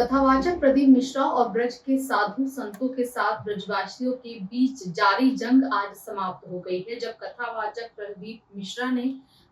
कथावाचक प्रदीप मिश्रा और ब्रज के साधु संतों के साथ ब्रजवासियों के बीच जारी जंग आज समाप्त हो गई है, जब कथावाचक प्रदीप मिश्रा ने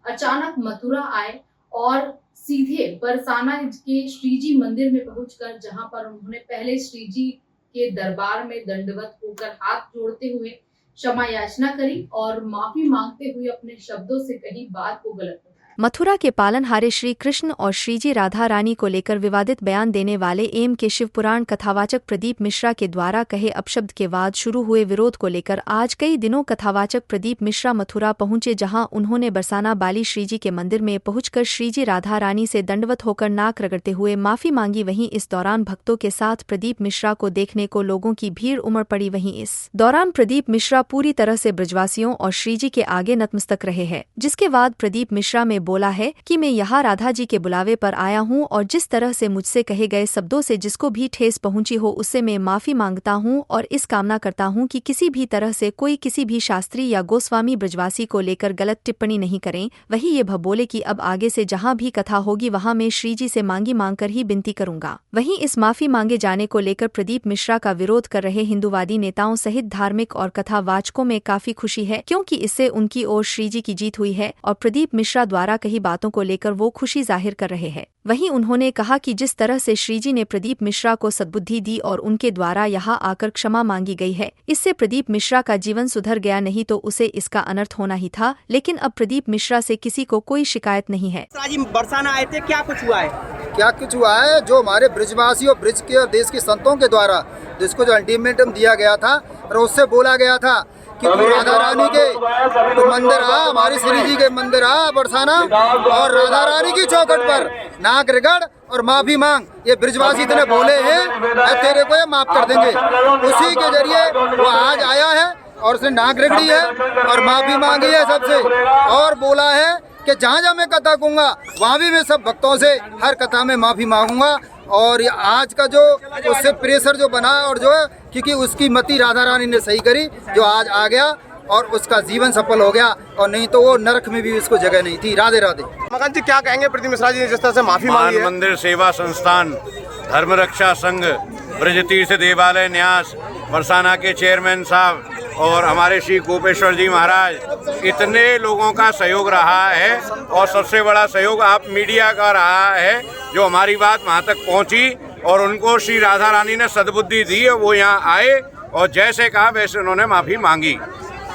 अचानक मथुरा आए और सीधे बरसाना के श्रीजी मंदिर में पहुंचकर जहां पर उन्होंने पहले श्रीजी के दरबार में दंडवत होकर हाथ जोड़ते हुए क्षमा याचना करी और माफी मांगते हुए अपने शब्दों से कही बात को गलत बताया। मथुरा के पालनहारे श्री कृष्ण और श्रीजी राधा रानी को लेकर विवादित बयान देने वाले एम के शिवपुराण कथावाचक प्रदीप मिश्रा के द्वारा कहे अपशब्द के बाद शुरू हुए विरोध को लेकर आज कई दिनों कथावाचक प्रदीप मिश्रा मथुरा पहुंचे, जहां उन्होंने बरसाना बाली श्रीजी के मंदिर में पहुंचकर श्रीजी राधा रानी से दंडवत होकर नाक रगड़ते हुए माफी मांगी। वहीं इस दौरान भक्तों के साथ प्रदीप मिश्रा को देखने को लोगों की भीड़ उमड़ पड़ी। वहीं इस दौरान प्रदीप मिश्रा पूरी तरह से ब्रजवासियों और श्रीजी के आगे नतमस्तक रहे हैं, जिसके बाद प्रदीप मिश्रा में बोला है कि मैं यहाँ राधा जी के बुलावे पर आया हूँ और जिस तरह से मुझसे कहे गए शब्दों से जिसको भी ठेस पहुंची हो उससे मैं माफी मांगता हूँ और इस कामना करता हूँ कि किसी भी तरह से कोई किसी भी शास्त्री या गोस्वामी ब्रजवासी को लेकर गलत टिप्पणी नहीं करें। वहीं ये बोले कि अब आगे से जहाँ भी कथा होगी वहाँ मैं श्रीजी से मांग कर ही विनती करूंगा। वहीं इस माफी मांगे जाने को लेकर प्रदीप मिश्रा का विरोध कर रहे हिंदूवादी नेताओं सहित धार्मिक और कथावाचकों में काफी खुशी है, क्योंकि इससे उनकी ओर श्रीजी की जीत हुई है और प्रदीप मिश्रा द्वारा कही बातों को लेकर वो खुशी जाहिर कर रहे हैं। वहीं उन्होंने कहा कि जिस तरह से श्रीजी ने प्रदीप मिश्रा को सद्बुद्धि दी और उनके द्वारा यहाँ आकर क्षमा मांगी गई है, इससे प्रदीप मिश्रा का जीवन सुधर गया, नहीं तो उसे इसका अनर्थ होना ही था। लेकिन अब प्रदीप मिश्रा से किसी को कोई शिकायत नहीं है। बरसाना आए थे, क्या कुछ हुआ है? क्या कुछ हुआ है? जो हमारे ब्रजवासी और ब्रज के और देश के संतों के द्वारा जिसको जो अल्टीमेटम दिया गया था और उससे बोला गया था कि तू राधा रानी के तो मंदिर आ, हमारी श्री जी के मंदिर आ बरसाना और राधा रानी की चौखट पर नाक रगड़ और माफी मांग, ये ब्रजवासी इतने बोले हैं तेरे को ये माफ कर देंगे। उसी के जरिए वो आज आया है और उसने नाक रगड़ी है और माफी मांगी है सबसे, और बोला है कि जहाँ जहाँ मैं कथा कहूँगा वहाँ भी मैं सब भक्तों से हर कथा में माफी मांगूंगा। और आज का जो उससे प्रेशर जो बना और जो है क्योंकि उसकी मति राधा रानी ने सही करी, जो आज आ गया और उसका जीवन सफल हो गया, और नहीं तो वो नरक में भी उसको जगह नहीं थी। राधे राधे। मगन जी, क्या कहेंगे प्रदीप मिश्रा जी ने जिस तरह से माफी मांगी है? मंदिर सेवा संस्थान, धर्म रक्षा संघ, ब्रज तीर्थ देवालय न्यास, बरसाना के चेयरमैन साहब और हमारे श्री गोपेश्वर जी महाराज, इतने लोगों का सहयोग रहा है और सबसे बड़ा सहयोग आप मीडिया का रहा है, जो हमारी बात वहाँ तक पहुँची और उनको श्री राधा रानी ने सद्बुद्धि दी और वो यहाँ आए और जैसे कहा वैसे उन्होंने माफ़ी मांगी।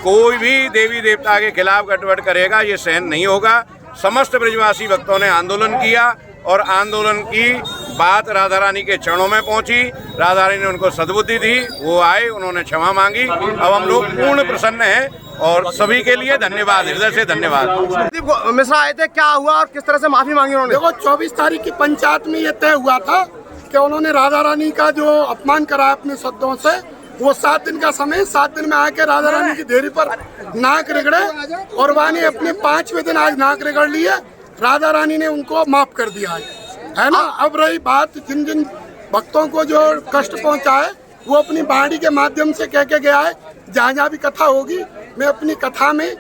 कोई भी देवी देवता के खिलाफ गड़बड़ करेगा ये सहन नहीं होगा। समस्त ब्रजवासी भक्तों ने आंदोलन किया और आंदोलन की बात राधा रानी के चरणों में पहुंची। राधा रानी ने उनको सद्बुद्धि दी, वो आए, उन्होंने क्षमा मांगी। अब हम लोग पूर्ण प्रसन्न हैं और सभी के लिए धन्यवाद, हृदय से धन्यवाद। प्रदीप मिश्रा आए थे, क्या हुआ और किस तरह से माफी मांगी उन्होंने? देखो, 24 तारीख की पंचायत में ये तय हुआ था कि उन्होंने राधा रानी का जो अपमान करा अपने शब्दों से, वो 7 दिन का समय, 7 दिन में आके राधा रानी की देरी पर नाक रगड़े और वानी अपने 5वें दिन आज नाक रगड़ लिए। राधा रानी ने उनको माफ कर दिया है ना। अब रही बात जिन जिन भक्तों को जो कष्ट पहुंचा है, वो अपनी बाणी के माध्यम से कह के गया है, जहाँ जहाँ भी कथा होगी मैं अपनी कथा में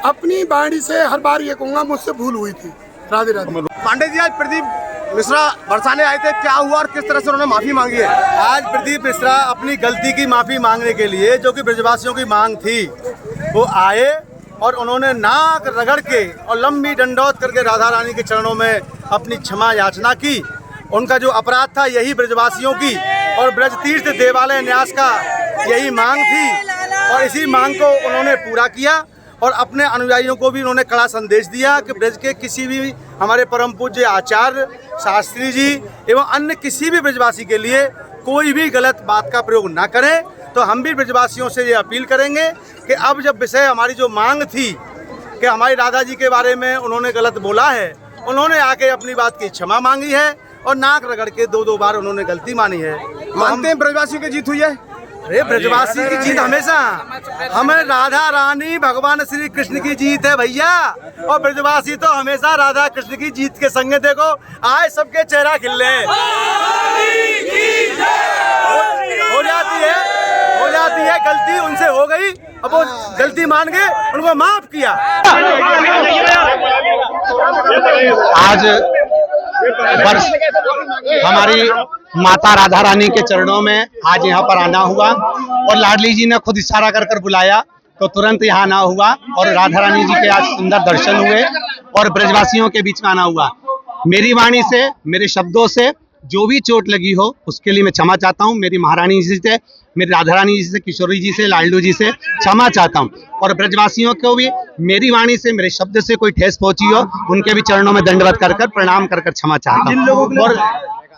अपनी बाणी से हर बार ये कहूँगा मुझसे भूल हुई थी। राधे राधे। पांडे जी, आज प्रदीप मिश्रा बरसाने आए थे, क्या हुआ और किस तरह से उन्होंने माफी मांगी है? आज प्रदीप मिश्रा अपनी गलती की माफी मांगने के लिए, जो कि ब्रजवासियों की मांग थी, वो आए और उन्होंने नाक रगड़ के और लंबी दंडौत करके राधा रानी के चरणों में अपनी क्षमा याचना की। उनका जो अपराध था यही ब्रजवासियों की और ब्रज तीर्थ देवालय न्यास का यही मांग थी और इसी मांग को उन्होंने पूरा किया और अपने अनुयायियों को भी उन्होंने कड़ा संदेश दिया कि ब्रज के किसी भी हमारे परम पूज्य आचार्य शास्त्री जी एवं अन्य किसी भी ब्रजवासी के लिए कोई भी गलत बात का प्रयोग ना करें। तो हम भी ब्रजवासियों से ये अपील करेंगे कि अब जब विषय हमारी जो मांग थी कि हमारी राधा जी के बारे में उन्होंने गलत बोला है, उन्होंने आके अपनी बात की क्षमा मांगी है और नाक रगड़ के 2-2 बार उन्होंने गलती मानी है। मानते हैं ब्रजवासियों की जीत हुई है? अरे ब्रजवासी की जीत हमेशा, हमें राधा रानी भगवान श्री कृष्ण की जीत है भैया, और ब्रजवासी तो हमेशा राधा कृष्ण की जीत के संग। देखो आए सबके चेहरा खिल रहे, हो जाती है गलती उनसे हो गई, अब वो गलती मान गए, उनको माफ किया। आज हमारी माता राधा रानी के चरणों में आज यहाँ पर आना हुआ और लाडली जी ने खुद इशारा कर कर बुलाया तो तुरंत यहाँ आना हुआ और राधा रानी जी के आज सुंदर दर्शन हुए और ब्रजवासियों के बीच में आना हुआ। मेरी वाणी से, मेरे शब्दों से जो भी चोट लगी हो उसके लिए मैं क्षमा चाहता हूँ। मेरी महारानी जी से, मेरी राधा रानी जी से, किशोरी जी से, लाडलू जी से क्षमा चाहता हूँ और ब्रजवासियों को भी मेरी वाणी से, मेरे शब्द से कोई ठेस पहुंची हो उनके भी चरणों में दंडवत कर कर प्रणाम कर कर क्षमा चाहता हूँ। और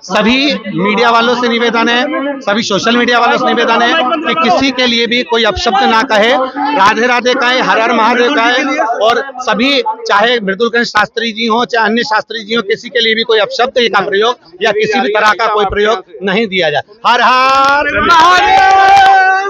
सभी मीडिया वालों से निवेदन है, सभी सोशल मीडिया वालों से निवेदन है कि किसी के लिए भी कोई अपशब्द ना कहे, राधे राधे कहे, हर हर महादेव कहे और सभी चाहे मृदुलकंठ शास्त्री जी हो चाहे अन्य शास्त्री जी हो, किसी के लिए भी कोई अपशब्द का प्रयोग या किसी भी तरह का कोई प्रयोग नहीं दिया जाए। हर हर महादेव।